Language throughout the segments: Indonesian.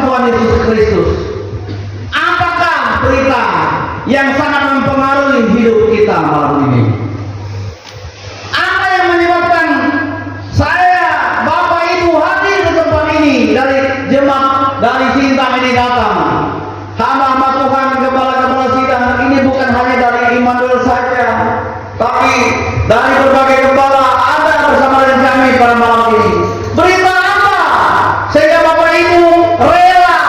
Tuhan Yesus Kristus. Apakah berita yang sangat mempengaruhi hidup kita malam ini? Apa yang menyebabkan saya, Bapak Ibu hadir di tempat ini, dari jemaat, dari Sintang ini datang? Hamba-hamba Tuhan, kepala-kepala sidang ini bukan hanya dari Immanuel saja, tapi dari berbagai kepala ada bersama dengan kami pada malam ini. Berita apa sehingga Bapak Ibu rela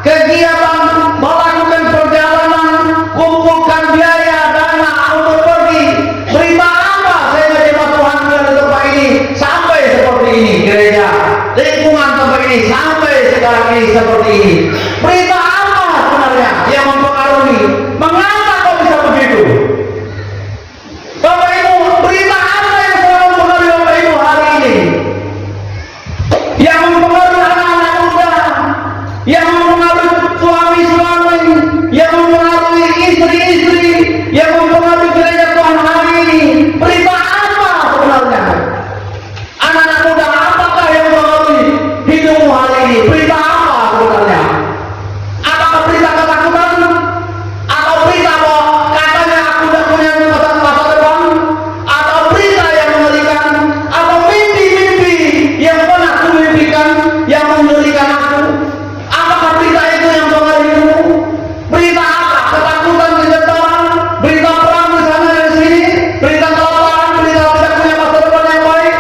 kegiatan melakukan perjalanan, kumpulkan biaya dana untuk pergi? Berita apa sehingga jemaat Tuhan di tempat ini sampai seperti ini, gereja lingkungan tempat ini sampai sekarang ini seperti ini? Berita apa sebenarnya yang mempengaruhi? Mengapa kok bisa begitu? Bapak Ibu, berita apa yang selalu mempengaruhi Bapak Ibu hari ini? Yang mempengaruhi anak-anak muda, yang mempengaruhi suami-suami, yang mempengaruhi istri-istri, yang mempengaruhi gereja Tuhan hari ini. Berita apa sebenarnya? Anak-anak muda, apakah yang mempengaruhi hidupmu hari ini? Berita apa sebenarnya? Apakah berita ketakutan? Atau berita bahwa katanya aku tidak punya masa depan? Atau berita yang mengerikan? Atau mimpi-mimpi yang pernah aku mimpikan yang mengerikan aku? Apakah berita itu yang mempengaruhimu? Berita apa? Ketakutan, kejahatan, berita perang di sana dan di sini, berita kelaparan, berita tidak punya masa depan yang baik.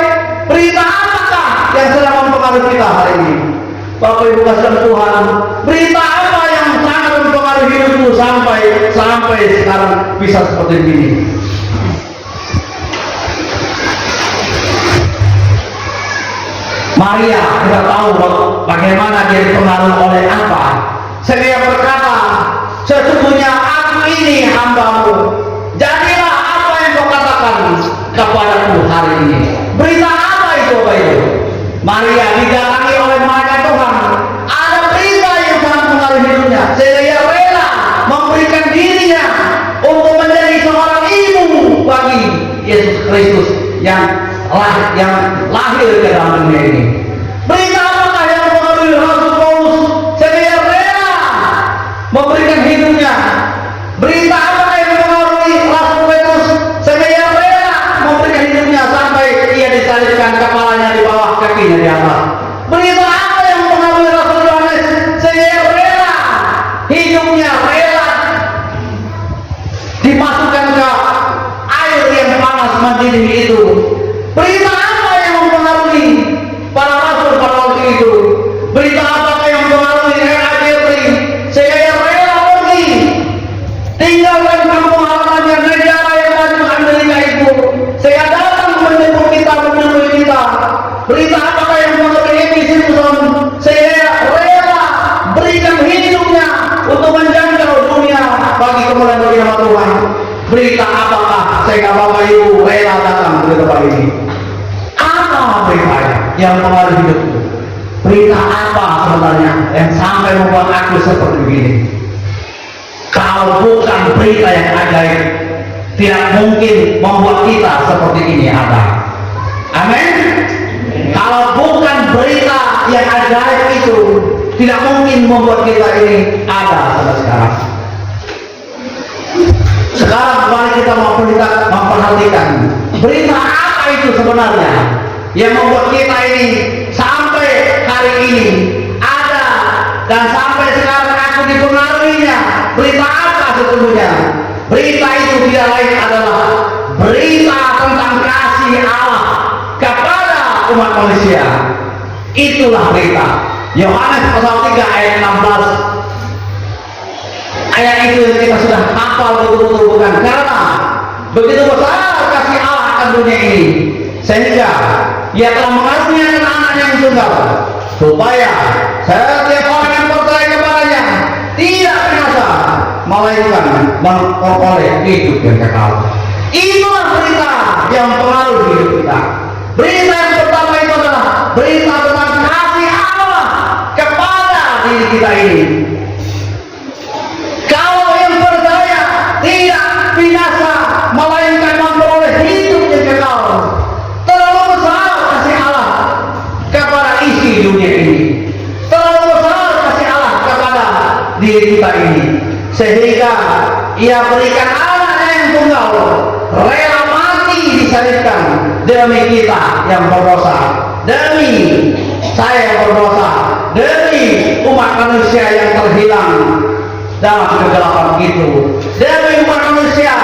Berita apakah yang sedang mempengaruhi kita hari ini? Bapak Ibu kasih Tuhan, berita apa yang sangat mempengaruhi hidupmu sampai sekarang bisa seperti ini? Maria, kita tahu bagaimana dia dipengaruhi oleh apa. Saya berkata, sesungguhnya aku ini hambamu, jadilah apa yang kau katakan kepadaku hari ini. Berita apa itu Bapak Ibu? Maria didatangi oleh malaikat Tuhan. Ada berita yang sangat mempengaruhi hidupnya, sehingga ia rela memberikan dirinya untuk menjadi seorang ibu bagi Yesus Kristus yang lahir ke dalam dunia ini. Berita apakah yang mempengaruhi Rasul Paulus sehingga ia rela memberikan hidupnya? Berita apakah yang mempengaruhi Rasul Petrus sehingga ia rela memberikan hidupnya sampai ia disalibkan, kepalanya di bawah, kakinya di atas? Berita apa yang mempengaruhi Rasul Yohanes sehingga ia rela hidupnya dimasukkan ke air yang panas mendidih itu? Berita apa yang mempengaruhi para rasul pada waktu itu? Berita apa yang mempengaruhi Jeffrey sehingga ia rela pergi tinggalkan kampung halamannya, negara yang maju Amerika itu, sehingga datang menjemput kita, menemui kita? Berita apakah yang mempengaruhi Amy Simpson sehingga rela berikan hidupnya untuk menjangkau dunia bagi kemuliaan bagi nama Tuhan? Berita apakah sehingga Bapak Ibu rela datang ke tempat ini? Apa berita yang mempengaruhi hidupku? Berita apa sebenarnya yang sampai membuat aku seperti begini? Kalau bukan berita yang ajaib, tidak mungkin membuat kita seperti ini ada. Amin. Kalau bukan berita yang ajaib itu, tidak mungkin membuat kita ini ada sampai sekarang. Sekarang mari kita memperhatikan berita apa itu sebenarnya yang membuat kita ini sampai hari ini ada dan sampai sekarang aku dipengaruhinya. Berita apa sesungguhnya? Berita itu tidak lain adalah berita tentang kasih Allah kepada umat manusia. Itulah berita. Yohanes pasal 3 ayat 16. Ayat itu yang kita sudah hafal betul-betul, bukan? Karena begitu besar kasih Allah akan dunia ini sehingga ia telah mengaruniakan anaknya yang tunggal, supaya setiap orang yang percaya kepadanya tidak binasa, melainkan memperoleh hidup yang kekal. Itulah berita yang mempengaruhi hidup kita. Berita yang pertama itu adalah berita tentang kasih Allah kepada diri kita ini. Kalau yang percaya tidak binasa, melainkan memperoleh hidup yang kekal. Terlalu besar kasih Allah kepada isi dunia ini. Terlalu besar kasih diri kita ini, sehingga ia berikan anaknya yang tunggal, rela mati disalibkan demi kita yang berdosa, demi saya yang berdosa, demi umat manusia yang terhilang dalam kegelapan itu, demi umat manusia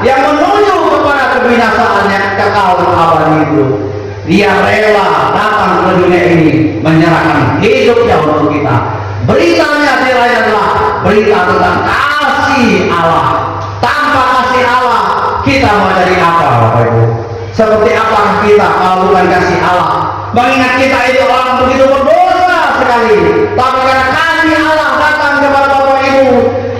yang menuju kepada kebinasaan yang kekal abadi itu. Dia rela datang ke dunia ini menyerahkan hidupnya untuk kita. Beritanya adalah berita tentang kasih Allah. Tanpa kasih Allah kita mau jadi apa, Bapak Ibu? Seperti apa kita kalau bukan kasih Allah? Mengingat kita itu orang begitu berdosa sekali, tapi karena kasih Allah datang kepada Bapak Ibu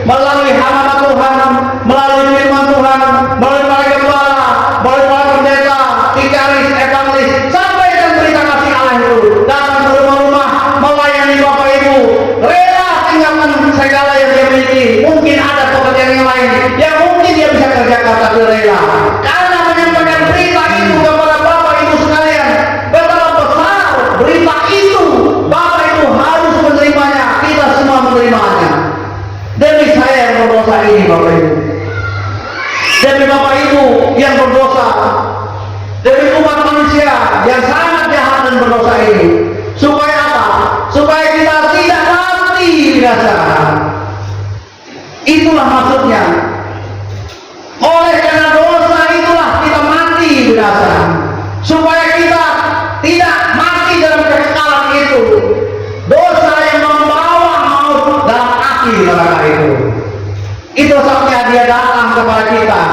melalui hamba Tuhan, melalui firman Tuhan, melalui para gembala, melalui para pendeta, dikaris, evangelis, sampai dan berita kasih Allah itu datang ke rumah-rumah melayani Bapak Ibu, rela tinggalkan segala yang dia miliki. Mungkin ada pekerjaan yang lain yang mungkin dia bisa kerjakan, tapi rela karena menyampaikan berita itu kepada Bapak Ibu sekalian. Betapa besar berita itu, Bapak Ibu harus menerimanya, kita semua menerimanya. Demi saya yang berdosa ini, Bapak Ibu, demi Bapak Ibu yang berdosa, demi umat manusia yang sangat jahat dan berdosa ini, supaya apa? Supaya kita tidak mati binasa. Itulah maksudnya. Oleh karena dosa itulah kita mati binasa, supaya kita tidak mati dalam kekekalan itu. Dosa yang membawa maut dalam api neraka itu. Itu sebabnya dia datang kepada kita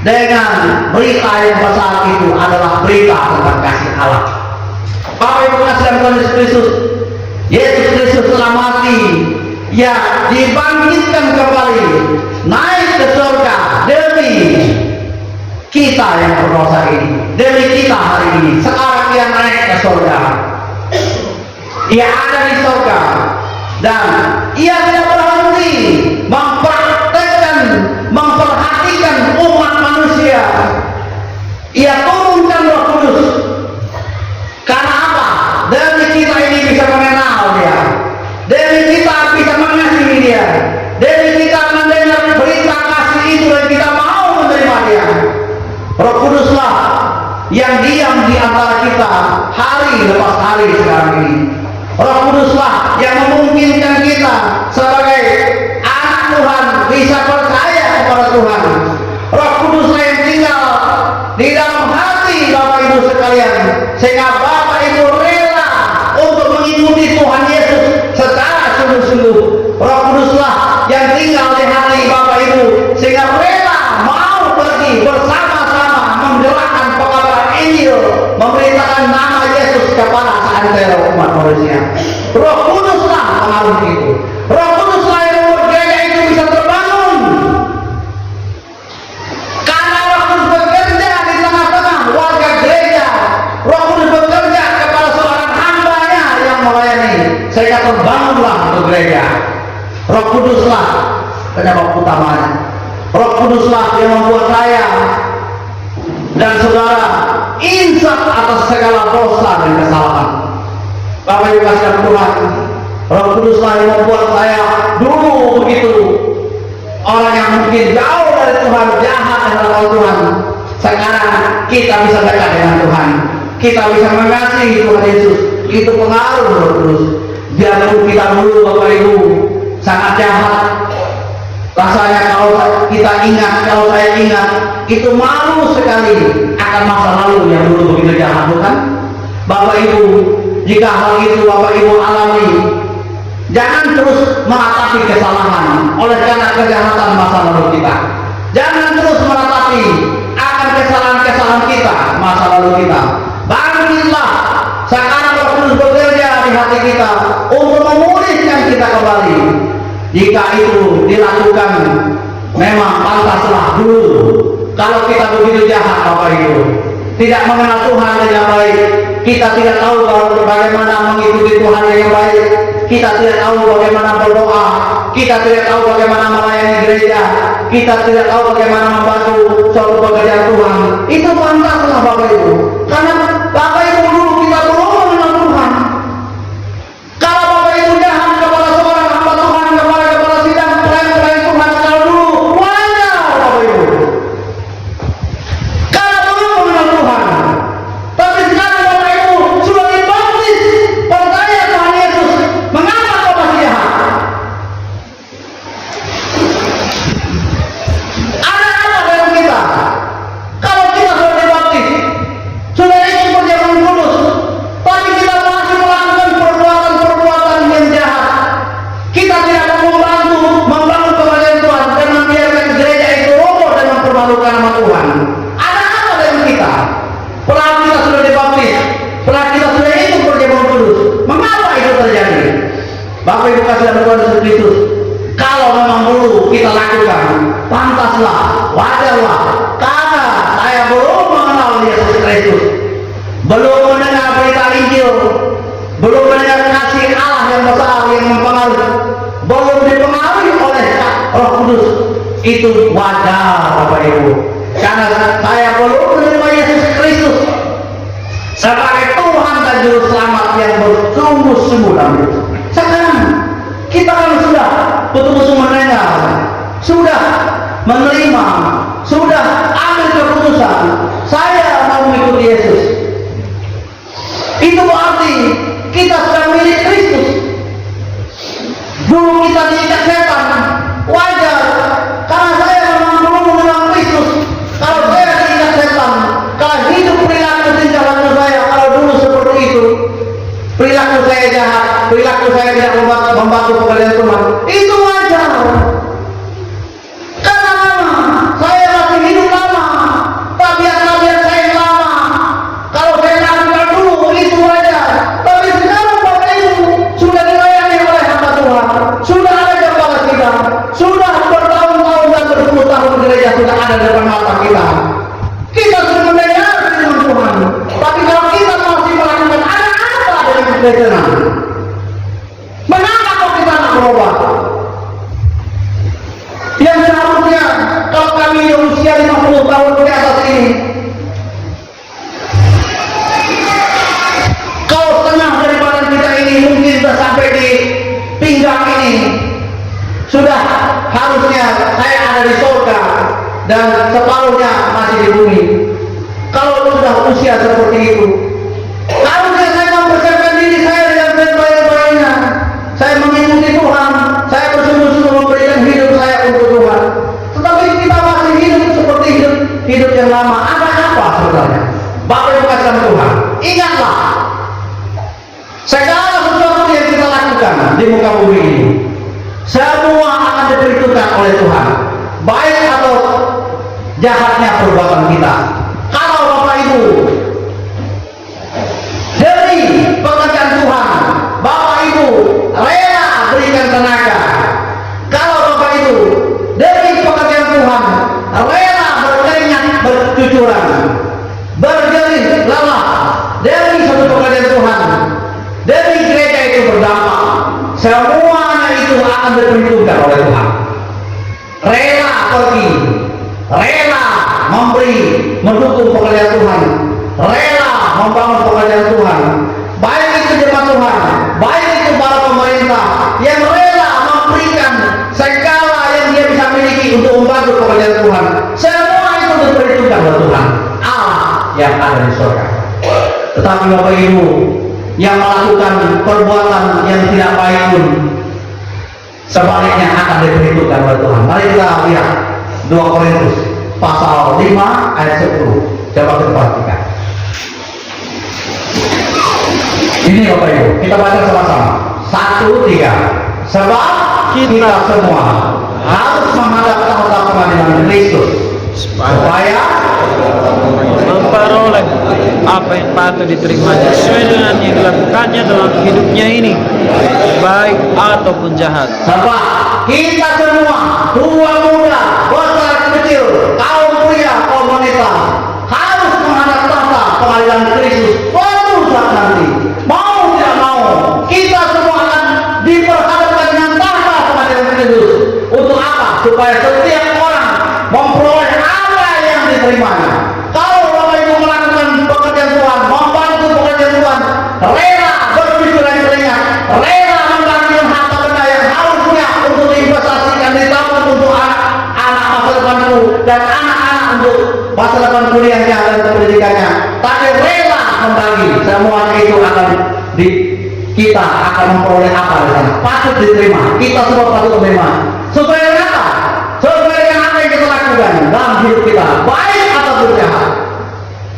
dengan berita yang besar itu adalah berita tentang kasih Allah. Bapak Ibu kasihan Tuhan Yesus Kristus, Yesus Kristus telah mati, ya dibangkitkan kembali, naik ke surga demi kita yang berdosa ini, demi kita hari ini. Sekarang dia naik ke surga, ia ada di surga, dan ia tidak berhenti mempraktekkan, memperhatikan umat manusia. Ia turunkan Roh Kudus. Karena apa? Demi kita ini bisa mengenal dia, demi kita bisa mengasihi dia, demi kita mendengar berita kasih itu dan kita mau menerima dia. Roh Kuduslah yang diam di antara kita hari lepas hari sekarang ini. Roh Kuduslah yang memungkinkan kita sebagai anak Tuhan bisa percaya kepada Tuhan. Roh Kuduslah yang tinggal di dalam hati Bapak Ibu sekalian, sehingga Bapak Ibu rela untuk mengikuti Tuhan Yesus secara sungguh-sungguh. Roh Kuduslah yang tinggal di hati Bapak Ibu, sehingga rela mau pergi bersama-sama menjelaskan pekabaran Injil, memberitakan nama Yesus kepada seantero umat manusia. Roh Kuduslah pengaruh itu. Roh Kuduslah yang membuat gereja itu bisa terbangun. Karena Roh Kudus bekerja di tengah-tengah warga gereja. Roh Kudus bekerja kepada seorang hambanya yang melayani, sehingga terbangunlah untuk gereja. Roh Kuduslah penyebab utamanya. Roh Kuduslah yang membuat saya dan saudara insaf atas segala dosa dan kesalahan. Bapak Ibu kasihan Tuhan, Roh Kuduslah yang membuat saya dulu begitu orang yang mungkin jauh dari Tuhan, jahat dengan Tuhan. Sekarang kita bisa dekat dengan Tuhan, kita bisa mengasihi Tuhan Yesus. Itu pengaruh Roh Kudus. Biarpun kita dulu Bapak Ibu sangat jahat, rasanya kalau kita ingat, kalau saya ingat, itu malu sekali akan masa lalu yang dulu begitu jahat, bukan? Bapak Ibu, jika hal itu Bapak Ibu alami, jangan terus meratapi kesalahan oleh karena kejahatan masa lalu kita. Jangan terus meratapi akan kesalahan-kesalahan kita masa lalu kita. Bangkitlah sekarang Roh Kudus bekerja di hati kita untuk memulihkan kita kembali. Jika itu dilakukan, memang pantaslah dulu. Kalau kita begitu jahat Bapak Ibu, tidak mengenal Tuhan dengan baik, kita tidak tahu bagaimana mengikuti Tuhan dengan baik, kita tidak tahu bagaimana berdoa, kita tidak tahu bagaimana melayani gereja, kita tidak tahu bagaimana membantu suatu pekerjaan Tuhan. Itu pantaslah Bapak Ibu, karena Bapak Ibu dulu kita belum mengenal Tuhan. Kalau Bapak Ibu jahat kepada seorang hamba Tuhan, kepada Bapak Ibu kasih dalam Tuhan Yesus Kristus, kalau memang dulu kita lakukan, pantaslah, wajarlah, karena saya belum mengenal Yesus Kristus, belum mendengar berita Injil, belum mendengar kasih Allah yang besar yang mempengaruhi, belum dipengaruhi oleh Roh Kudus. Itu wajar Bapak Ibu, karena saya belum menerima Yesus Kristus sebagai Tuhan dan Juru Selamat yang bersungguh-sungguh dalam hidup. Sekarang kita kan sudah betul-betul mendengar, sudah menerima, sudah ambil keputusan, saya mau mengikuti Yesus. Itu berarti kita sudah milik Kristus. Dulu kita diikat setan, wajar, karena saya memang belum mengenal Kristus. Kalau saya diikat setan, kalau hidup perilaku tingkah laku saya kalau dulu seperti itu, perilaku saya jahat, perilaku saya tidak membantu pekerjaan Tuhan, itu wajar. Karena lama, saya masih hidup lama, tabiat-tabiat saya lama. Kalau saya lakukan dulu itu wajar. Tapi sekarang Bapak Ibu sudah dilayani oleh hamba Tuhan, sudah ada gembala kita, sudah bertahun-tahun dan berpuluh tahun gereja sudah ada di depan mata kita. Kita sudah mendengar firman Tuhan, tapi kalau kita masih melakukan apa dengan kekristenan, mengapa kok kita tak berubah? Yang seharusnya kalau kami di usia 50 tahun ke atas ini, kalau setengah dari badan kita ini mungkin sudah sampai di pinggang ini, sudah harusnya saya ada di surga dan separuhnya masih di bumi. Kalau sudah usia seperti itu, harusnya saya mempersiapkan diri saya dengan sebaik-baiknya. Saya mengikuti Tuhan, saya bersungguh-sungguh memberikan hidup saya untuk Tuhan. Tetapi kita masih hidup seperti hidup yang lama. Ada apa sebenarnya? Bapak Ibu kasih Tuhan, ingatlah, segala sesuatu yang kita lakukan di muka bumi ini, semua akan diperhitungkan oleh Tuhan, baik atau jahatnya perbuatan kita. Kalau Bapak Ibu dari pekerjaan Tuhan, Bapak Ibu rela berikan tenaga. Kalau Bapak Ibu dari pekerjaan Tuhan rela berkeringat, bercucuran, berjerih lelah dari satu pekerjaan Tuhan, dari gereja itu berdampak, semuanya itu akan diperhitungkan oleh Tuhan. Rela pergi, rela memberi, mendukung pekerjaan Tuhan, rela membangun pekerjaan Tuhan, baik itu jemaat Tuhan, baik itu para pemerintah yang rela memberikan segala yang dia bisa miliki untuk membantu pekerjaan Tuhan. Semua itu diperhitungkan oleh Tuhan Allah yang ada di surga. Tetapi Bapak Ibu yang melakukan perbuatan yang tidak baik pun sebaliknya akan diperhitungkan oleh Tuhan. Mari kita lihat 2 Korintus pasal 5 ayat 10. Coba kita perhatikan. Ini Bapak Ibu, kita baca sama-sama. 1, 3. Sebab kita semua harus menghadap tahta pengadilan Kristus supaya memperoleh apa yang patut diterimanya sesuai dengan yang dilakukannya dalam hidupnya ini, baik ataupun jahat. Sebab kita semua, tua muda, besar kecil, kaum pria, kaum wanita, harus menghadap tahta pengadilan Kristus suatu saat nanti. Mau tidak mau, kita semua akan diperhadapkan dengan tahta pengadilan Kristus. Untuk apa? Supaya setiap orang memperoleh apa yang diterimanya. Kalau Bapak Ibu melakukan pekerjaan Tuhan, membantu pekerjaan Tuhan, rela berpikiran keringat, rela mengambil harta benda yang harusnya untuk diinvestasikan, ditabung untuk anak masa depanku dan anak-anak untuk masa depan kuliahnya dan pendidikannya. Tapi rela membagi, semuanya itu akan kita akan memperoleh apa di sana. Patut diterima, kita semua patut menerima. Supaya apa? Supaya apa yang kita lakukan dalam hidup kita, baik atau jahat.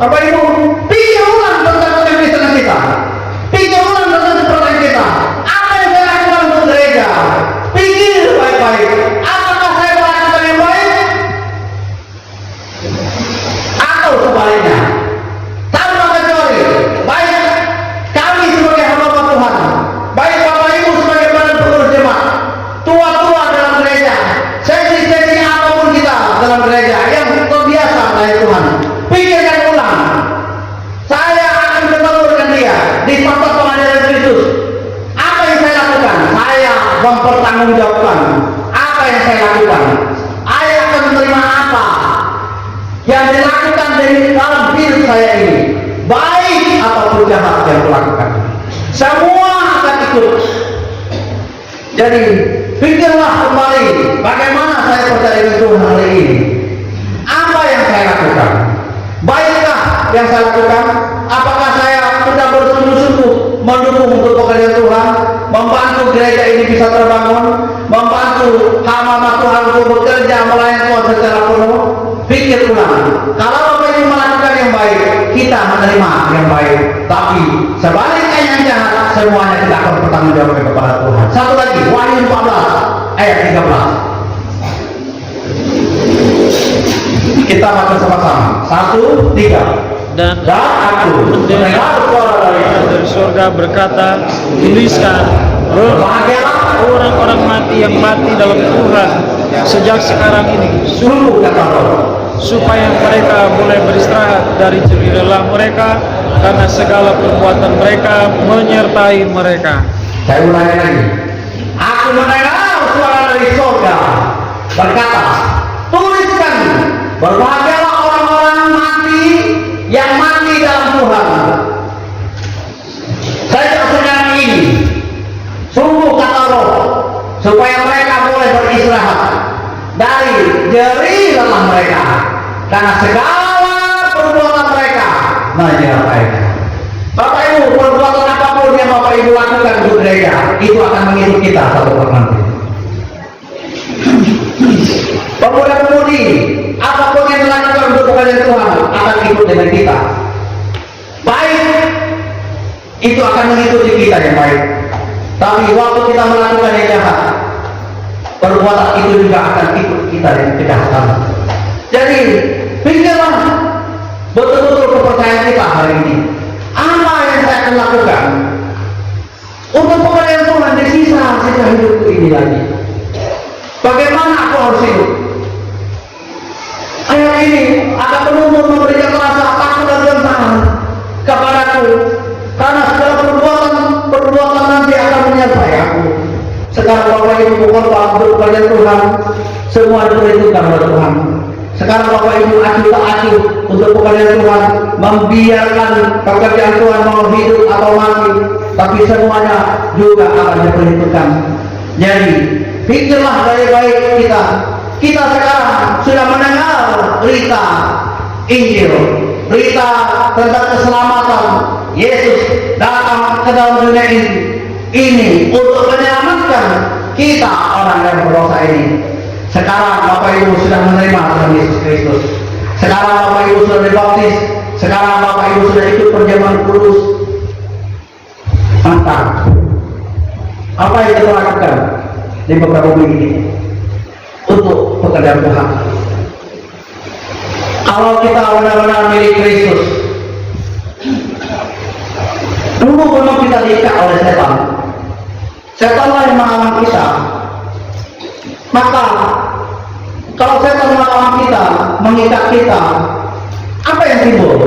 Bapak Ibu, pikir ulang tentang kekristenan kita, pikir ulang tentang kepercayaan kita. Apa yang saya lakukan untuk gereja? Pikir baik-baik. Apakah saya melakukan yang baik? Atau sebaliknya? Tanpa kecuali, baik kami sebagai hamba Tuhan, baik Bapak Ibu sebagai badan Tuhan. Pikirkan ulang. Saya akan ketemu dengan dia di tempat pengadilan Kristus. Apa yang saya lakukan? Saya mempertanggungjawabkan apa yang saya lakukan. Saya akan menerima apa yang dilakukan dari dalam hidup saya ini, baik ataupun jahat yang dilakukan. Semua akan ikut. Jadi pikirlah kembali bagaimana saya percaya dengan Tuhan hari ini. Apa yang saya lakukan? Baikkah yang saya lakukan? Apakah saya sudah bersungguh-sungguh mendukung untuk pekerjaan Tuhan, membantu gereja ini bisa terbangun, membantu hamba Tuhan untuk bekerja melayani Tuhan secara penuh? Pikir ulang. Kalau Bapak Ibu melakukan yang baik, kita menerima yang baik. Tapi sebaliknya yang jahat, semuanya kita akan bertanggung jawab kepada Tuhan. Satu lagi, Wahyu 14 ayat 13. Kita baca sama-sama. 1, 3. Dan aku mendengar suara dari surga berkata, tuliskan, berbahagialah orang-orang mati yang mati dalam Tuhan sejak sekarang ini, sungguh kata Roh, supaya mereka boleh beristirahat dari jerih lelah mereka, karena segala perbuatan mereka menyertai mereka. Saya ulangi lagi. Aku mendengar suara dari surga berkata, tuliskan, berbahagialah orang-orang mati yang mati dalam Tuhan sejak sekarang ini, sungguh kata Roh, supaya mereka boleh beristirahat dari jerih lelah mereka, karena segala perbuatan mereka menyertai. Bapak Ibu, perbuatan apapun yang Bapak Ibu lakukan untuk gereja, itu akan mengikuti kita satu per nanti. Pemuda-pemudi, apapun yang dilakukan untuk pekerjaan Tuhan akan ikut dengan kita. Baik, itu akan mengikuti kita yang baik. Tapi waktu kita melakukan yang jahat, perbuatan itu juga akan ikut kita dengan kejahatan. Jadi, pikirlah betul-betul kepercayaan kita hari ini. Apa yang saya akan lakukan untuk pekerjaan Tuhan di sisa hidupku ini lagi? Bagaimana aku harus hidup? Ayat ini akan penuh memberikan rasa takut dan gemetar kepadaku, karena segala perbuatan nanti akan menyertai aku. Sekarang Bapak Ibu berkorban untuk pekerjaan Tuhan, semua diperhitungkan oleh Tuhan. Sekarang Bapak Ibu acuh tak acuh untuk pekerjaan Tuhan, membiarkan pekerjaan Tuhan mau hidup atau mati, tapi semuanya juga akan diperhitungkan. Jadi pikirlah baik-baik kita. Kita sekarang sudah mendengar berita Injil, berita tentang keselamatan. Yesus datang ke dalam dunia ini untuk menyelamatkan kita orang yang berdosa ini. Sekarang Bapak Ibu sudah menerima Tuhan Yesus Kristus. Sekarang Bapak Ibu sudah dibaptis. Sekarang Bapak Ibu sudah ikut perjamuan kudus. Mantap. Apa yang kita lakukan di beberapa minggu ini untuk pekerjaan Tuhan? Kalau kita benar-benar milik Kristus, dulu memang kita diikat oleh setan. Setanlah yang melawan kita. Maka kalau setan melawan kita, mengikat kita, apa yang timbul?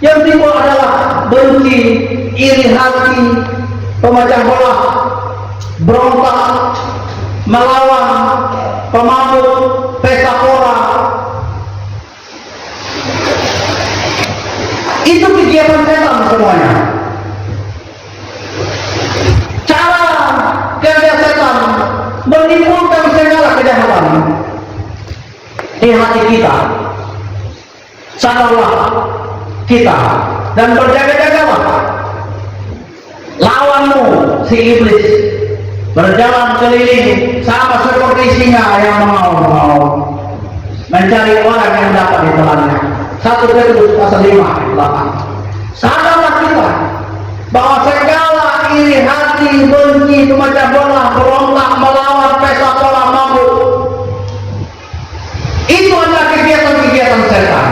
Yang timbul adalah benci, iri hati, pemecah belah, berontak, melawan, pemabuk, pesta pora. Itu kegiatan setan semuanya. Cara kerja setan menimbulkan segala kejahatan di hati kita. Sadarlah kita dan berjaga-jagalah. Lawanmu si iblis berjalan keliling sama seperti singa yang mengaum-ngaum mencari orang yang dapat ditelannya. 1 Petrus pasal 5 ayat 8. Sadarlah kita bahwa segala iri hati, benci, pemecah belah, berontak, melawan, pesta pora, mabuk, itu adalah kegiatan-kegiatan setan.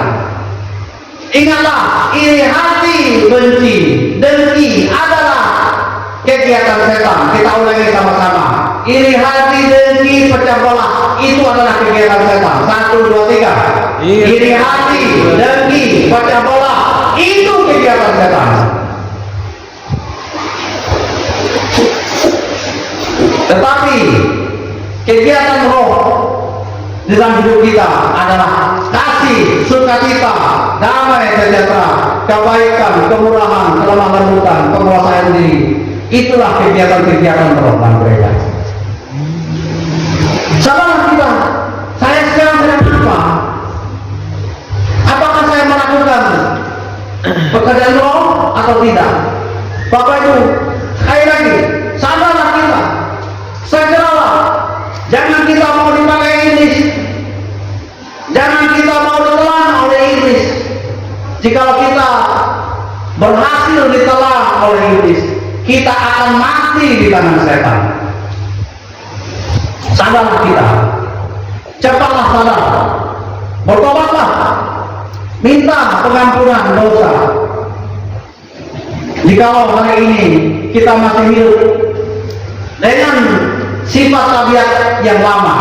Ingatlah, iri hati, benci, dengki adalah kegiatan setan. Kita ulangi sama-sama. iri hati, dengki, pecah belah, itu adalah kegiatan setan. 1, 2, 3. Iri hati, dengki, pecah belah, itu kegiatan setan. Tetapi kegiatan roh di dalam hidup kita adalah kasih, sukacita, damai, sejahtera, kebaikan, kemurahan, kelemah lembutan, penguasaan diri. Itulah kegiatan-kegiatan roh dalam gereja. Saudara kita, saya sekarang sedang apa? Apakah saya melakukan pekerjaan roh atau tidak? Bapak Ibu, sekali lagi, sadarlah kita, segeralah. Jangan kita mau dipakai iblis, jangan kita mau ditelan oleh iblis. Jikalau kita berhasil ditelan oleh iblis, kita akan mati di tangan setan. Sadarlah kita, cepatlah sadar, bertobatlah, minta pengampunan dosa. Jikalau hari ini kita masih hidup dengan sifat tabiat yang lama,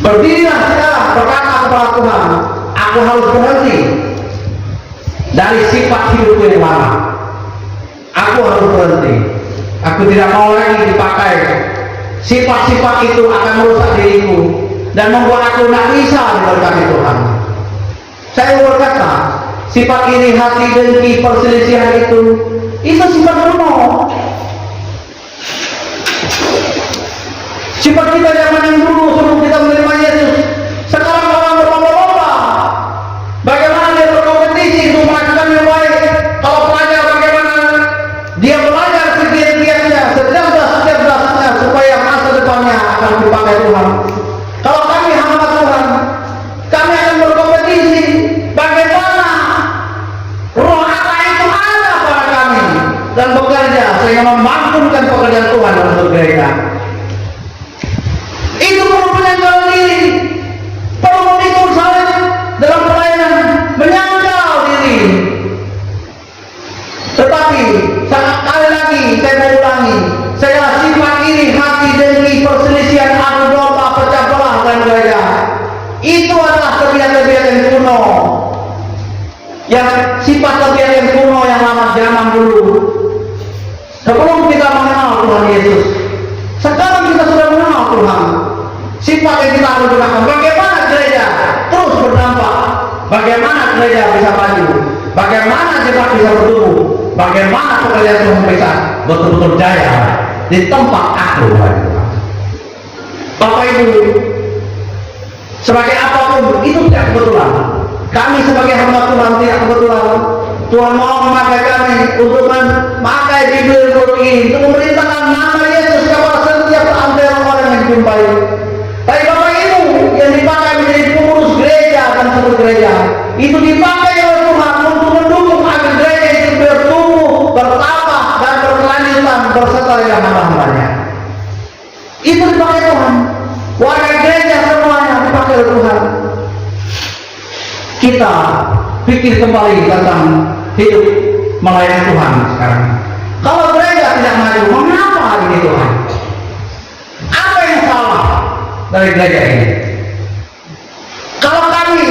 berdirilah sekarang, berkata kepada Tuhan, aku harus berhenti dari sifat hidup yang lama. Aku harus berhenti. Aku tidak mau lagi dipakai. Sifat-sifat itu akan merusak diriku dan membuat aku tidak bisa diberkati Tuhan. Saya berkata, sifat iri hati, dengki, perselisihan itu sifat kuno. Sifat kita zaman yang dulu sebelum kita menerima Yesus. Sekarang orang berlomba-lomba. Bagaimana dia berkompetisi untuk melakukan yang baik. Kalau pelajar bagaimana dia belajar segiat-giatnya, secerdas-cerdasnya supaya masa depannya akan dipakai Tuhan. Kalau kami hamba Tuhan, kami akan berkompetisi bagaimana roh Allah itu ada pada kami dan bekerja sehingga memampukan pekerjaan Tuhan dalam gereja. Itu perlu menyangkal diri, perlu memikul salib dalam pelayanan, menyangkal diri. Tetapi sekali lagi saya mau ulangi, segala sifat iri, hati, dengki, perselisihan, adu domba, pecah belah dan gereja, itu adalah kebiasaan yang kuno, yang sifat kebiasaan yang kuno yang lama zaman dulu. Sebelum kita mengenal Tuhan Yesus, sekarang kita sudah mengenal Tuhan. Sifat yang kita harus gunakan. Bagaimana gereja terus berdampak? Bagaimana gereja bisa maju? Bagaimana jemaat bisa bertumbuh? Bagaimana pekerjaan Tuhan bisa betul-betul jaya di tempat aku? Bapak Ibu, sebagai apapun itu tidak kebetulan. Kami sebagai hamba Tuhan tidak kebetulan. Tuhan mau memakai kami untuk memakai Bible ini untuk memerintahkan nama Yesus kepada setiap orang yang dijumpai. Tapi Bapak Ibu yang dipakai menjadi pengurus gereja dan seluruh gereja itu dipakai oleh Tuhan untuk mendukung agar gereja itu bertumbuh, bertambah dan berkelanjutan berserta dengan hamba-hambanya. Itu dipakai Tuhan. Warga gereja semuanya dipakai oleh Tuhan. Kita pikir kembali tentang hidup melayani Tuhan sekarang. Kalau gereja tidak maju, mengapa ini Tuhan? Apa yang salah dari gereja ini? Kalau kami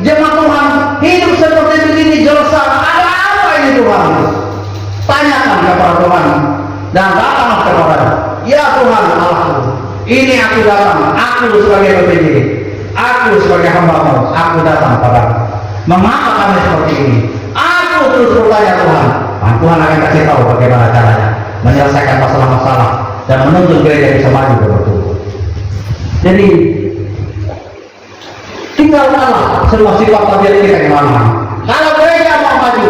jemaat Tuhan hidup seperti begini gersang, ada apa ini Tuhan? Tanyakan kepada Tuhan dan datanglah kepada ya Tuhan Allahku, ini aku datang, aku sebagai pemimpin, aku sebagai hamba-Mu, aku datang padamu. Mengapa kami seperti ini? Aku terus bertanya Tuhan. Tuhan akan kasih tahu bagaimana caranya menyelesaikan masalah-masalah dan menuntut gereja bisa maju dan bertumbuh. Jadi tinggalkanlah semua sifat tabiat kita yang lama. Kalau gereja mau maju,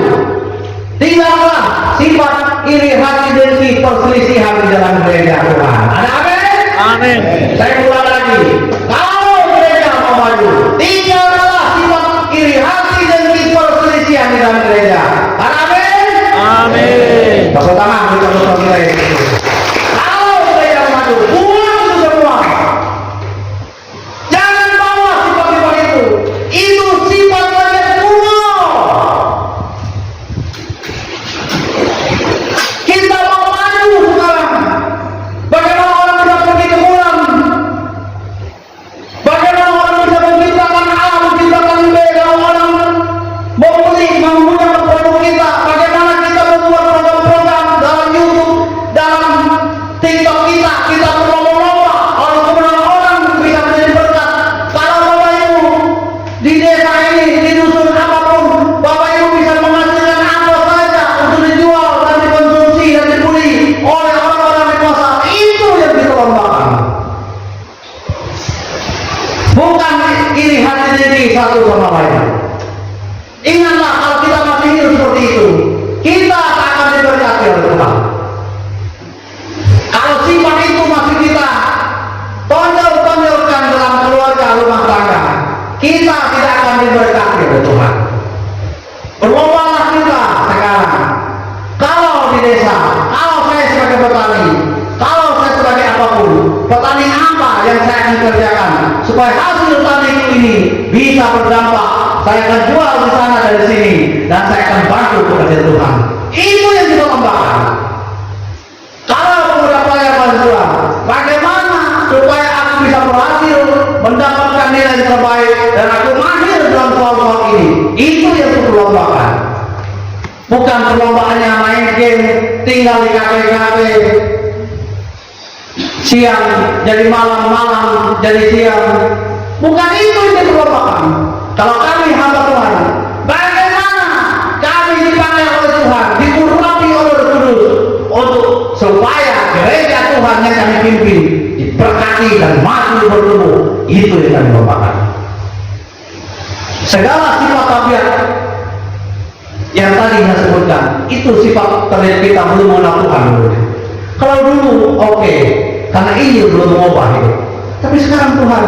tinggalkanlah sifat iri hati, dengki, perselisihan di dalam gereja Tuhan. Ada amin? Amin. Saya ulang lagi. Kalau gereja mau maju, tinggalkanlah sifat iri hati, dengki, perselisihan di dalam gereja. Ada amin? Amin. Tepuk tangan kita untuk kita itu. Kalau gereja maju, buang itu semua. Jangan bawa sifat-sifat itu. Itu sifat yang kuno. Kita mau maju sekarang. Bagaimana TikTok kita berlomba-lomba, kalau kemudian orang bisa menjadi berkat. Kalau Bapak Ibu di desa ini, di dusun apapun, Bapak Ibu bisa menghasilkan apa saja untuk dijual dan dikonsumsi dan dibeli oleh orang-orang di pasar, itu yang kita lombakan. Bukan iri hati diri satu sama lain. Ingatlah, kalau kita masih hidup seperti itu, kita tak akan diberkati oleh Tuhan. Kalau sifat itu masih kita tonjol-tonjolkan dalam keluarga rumah tangga, kita tidak akan diberkati oleh Tuhan. Berlombalah kita sekarang. Kalau di desa, kalau saya sebagai petani, kalau saya sebagai apapun, petani apa yang saya akan kerjakan supaya hasil taniku ini bisa berdampak. Saya akan jual di sana dari sini dan saya akan bantu pekerjaan Tuhan. Itu yang kita lombakan. Kalau kemudian saya mahasiswa, bagaimana supaya aku bisa berhasil mendapatkan nilai terbaik dan aku mahir dalam soal-soal ini? Itu yang kita lombakan. Bukan perlombaannya main game, tinggal di kafe-kafe, siang jadi malam, malam jadi siang. Bukan itu yang kita lombakan. Kalau kami hamba Tuhan, bagaimana kami dipakai oleh Tuhan, diurapi oleh Roh Kudus untuk supaya gereja Tuhan yang kami pimpin diberkati dan maju bertumbuh. Itu yang kami lombakan. Segala sifat tabiat yang tadi saya sebutkan, itu sifat terlihat kita belum mengenal Tuhan dulu. Kalau dulu oke, karena Injil belum mengubah hidup. Tapi sekarang Tuhan,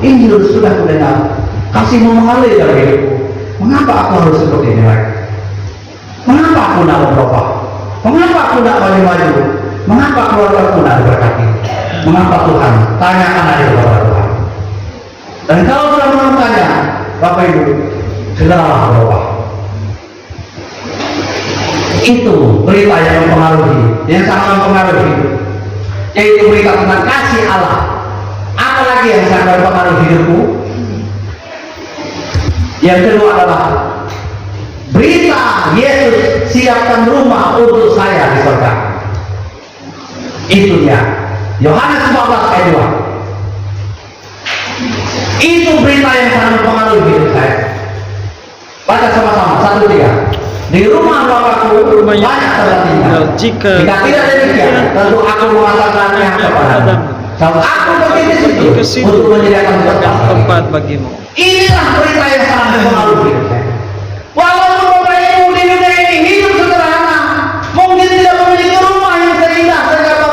Injil sudah mendengar. Kasih mengalir dalam hidupku. Mengapa aku harus seperti ini lagi? Mengapa aku tidak berubah? Mengapa aku tidak maju? Mengapa keluarga aku tidak diberkati? Mengapa Tuhan? Tanyakan aja kepada Tuhan. Dan kalau sudah menemukannya, Bapak Ibu, segeralah berubah. Itu berita yang mempengaruhi, yang sangat mempengaruhi hidup. Yaitu berita tentang kasih Allah. Apalagi yang sangat mempengaruhi hidupku? Yang kedua adalah berita Yesus siapkan rumah untuk saya di surga. Itu dia. Yohanes 14 ayat 2. Itu berita yang sangat mempengaruhi hidup saya. Baca sama-sama, 1, 3. Di rumah Bapakku banyak tempat tinggal. Jika tidak demikian, tentu aku mengatakannya kepadamu. Aku pergi ke situ untuk menyediakan tempat bagimu. Inilah berita yang sangat mempengaruhi. Walaupun Bapak Ibu di dunia ini hidup sederhana, mungkin tidak memiliki rumah yang seindah segala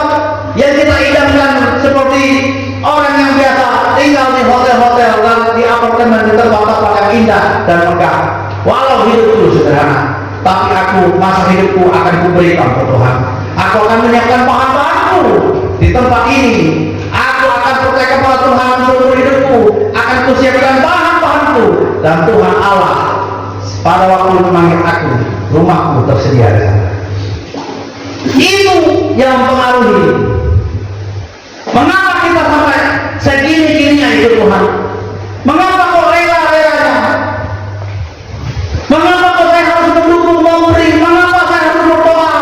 yang kita idamkan seperti orang yang biasa tinggal di hotel-hotel dan di apartemen di tempat-tempat yang indah dan megah. Walau hidupku sederhana, tapi aku masa hidupku akan kuberikan ke Tuhan. Aku akan menyiapkan bahan-bahanku di tempat ini. Aku akan percaya kepada Tuhan seumur hidupku, akan kusiapkan bahan-bahanku, dan Tuhan Allah pada waktu memanggil aku, rumahku tersedia di sana. Itu yang mempengaruhi. Mengapa kita sampai segini-gininya itu Tuhan? Mengapa kok rela-relanya? Mengapa kok saya harus mendukung, memberi? Mengapa saya harus berdoa?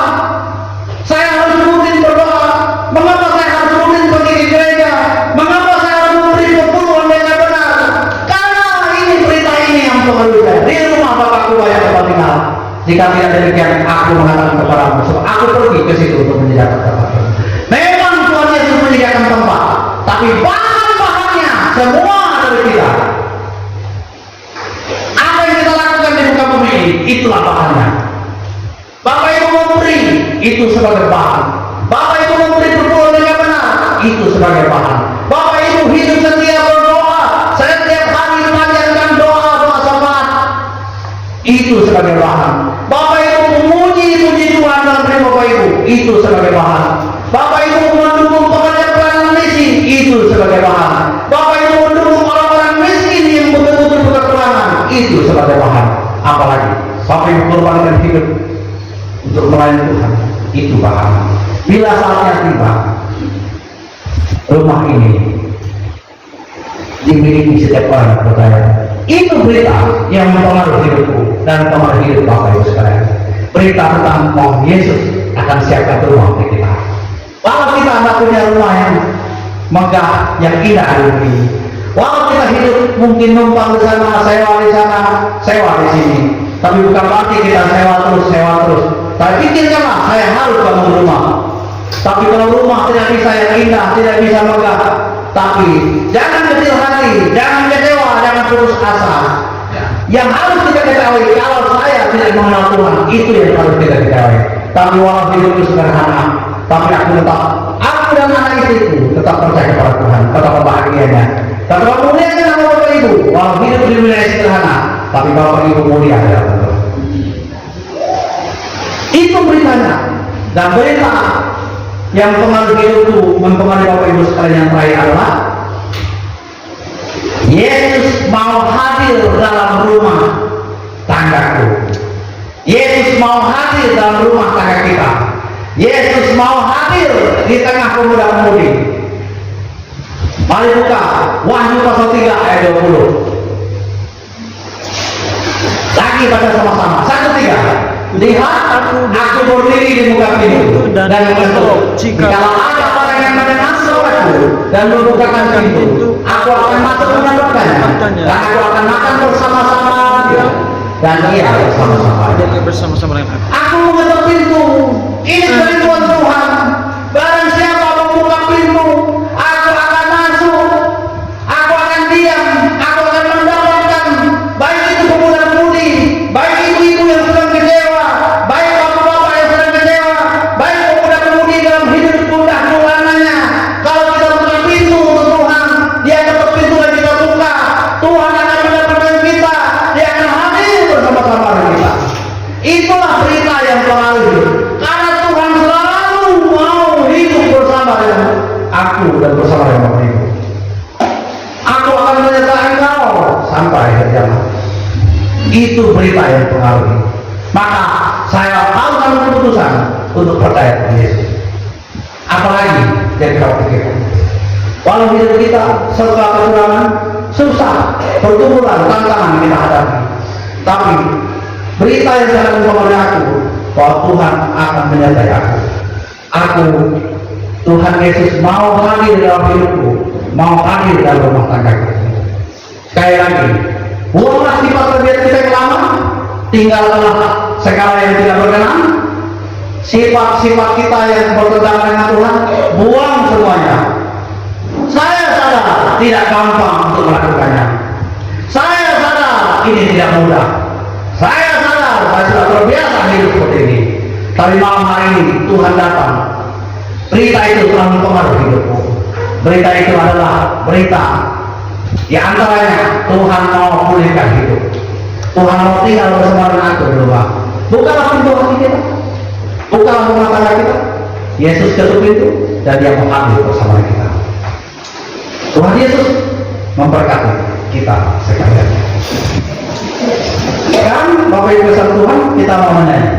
Saya harus rutin berdoa. Mengapa saya harus rutin pergi ke gereja? Mengapa saya harus memberi 10 dengan benar? Karena ini berita ini yang mempengaruhi saya. Di rumah Bapakku banyak tempat tinggal. Jika tidak demikian, aku mengatakan kepadamu, sebab aku pergi ke situ untuk menyediakan tempat. Memang Tuhan Yesus menyediakan tempat, tapi bahan-bahannya semua dari kita. Apa yang kita lakukan di muka bumi ini, itulah bahannya. Bapak Ibu memberi, itu sebagai bahan. Bapak Ibu memberi berdoa dengan benar, itu sebagai bahan. Bapak Ibu hidup setia berdoa, setiap hari mengajarkan doa-doa syafaat, itu sebagai bahan. Bapak Ibu memuji Tuhan dalam hidup Bapak Ibu, itu sebagai bahan. Bapak Ibu mendukung pekerjaan misi, itu sebagai bahan. Bapak Ibu mendukung orang-orang miskin yang betul-betul berkekurangan, itu sebagai bahan. Apalagi Bapak Ibu korbankan hidup untuk melayani Tuhan, itu bahan. Bila saatnya tiba, rumah ini dimiliki setiap orang yang percaya. Itu berita yang mempengaruhi hidupku dan mempengaruhi hidup Bapak Ibu sekalian. Berita tentang bahwa Yesus akan siapkan rumah bagi kita. Kalau kita tidak punya rumah yang megah, yang indah ini, walau kita hidup mungkin numpang di sana, sewa di sana, sewa di sini, tapi bukan berarti kita sewa terus. Tapi pikirkanlah, saya harus bangun rumah. Tapi kalau rumah tidak bisa yang indah, tidak bisa megah, tapi jangan kecil hati, jangan kecewa, jangan putus asa. Yang harus kita ketahui, kalau saya tidak mengenal Tuhan, itu yang harus kita ketahui. Tapi walau hidup itu sederhana, tapi aku dan anak istriku tetap percaya kepada Tuhan, tetap bahagianya. Dan kalau mulianya nama Bapak Ibu, walau hidup di wilayah sederhana, tapi Bapak Ibu mulia adalah Tuhan. Itu beritanya. Dan berita yang pengaruh hidupku, mempengaruhi Bapak Ibu sekalian yang terakhir adalah Yesus mau hadir dalam rumah tanggaku. Yesus mau hadir dalam rumah tangga kita. Yesus mau hadir di tengah pemuda-pemudi. Mari buka Wahyu pasal 3 ayat 20. Lagi baca sama-sama. 1, 3. Lihat, aku berdiri di muka pintu dan mengetuk. Jikalau ada orang yang mendengar suaraku dan membukakan pintu, aku akan masuk menyambutkannya, dan aku akan makan bersama-sama dia, dan dia bersama-sama dia. Bersama-sama dengan Aku mengetuk pintu. Ini kerinduan Tuhan. Barang siapa membuka pintu, aku akan masuk. Aku akan diam. Aku akan mendapatkan, baik itu pemuda-pemudi, baik ibu-ibu yang sedang kecewa, baik bapak-bapak yang sedang kecewa, baik pemuda-pemudi dalam hidup gundah gulananya. Kalau kita buka pintu untuk Tuhan, dia ketuk pintu dan kita buka, Tuhan akan mendapatkan kita. Dia akan hadir bersama-sama dengan kita. Itulah berita yang pengaruh. Karena Tuhan selalu mau hidup bersama dengan aku dan bersama dengan Bapak Ibu. Aku akan menyertai kau sampai akhir zaman. Itu berita yang pengaruh. Maka saya lakukan keputusan untuk percaya kepada Yesus. Apalagi yang kau pikirkan. Walau hidup kita serba kekurangan, susah, pergumulan, tantangan kita hadapi. Tapi berita yang sangat mempengaruhi aku, bahwa Tuhan akan menyertai aku. Tuhan Yesus mau hadir dalam hidupku, mau hadir dalam rumah tanggaku. Sekali lagi, buanglah sifat terbiat kita yang lama, tinggalkanlah segala yang tidak berkenan, sifat-sifat kita yang bertentangan dengan Tuhan, buang semuanya. Saya sadar tidak gampang untuk melakukannya. Saya sadar ini tidak mudah. Saya sadar saya sudah terbiasa hidup seperti ini. Tapi malam hari ini Tuhan datang. Berita itu telah mempengaruhi hidupku. Berita itu adalah berita di antaranya Tuhan mau pulihkan hidup. Tuhan mau tinggal bersama dengan aku di rumah. Bukalah pintu hati kita, bukalah rumah tangga kita. Yesus ketuk pintu dan dia mau hadir bersama kita. Tuhan Yesus memberkati kita sekalian. Sekarang Bapak Ibu Tuhan, kita mau menyanyi.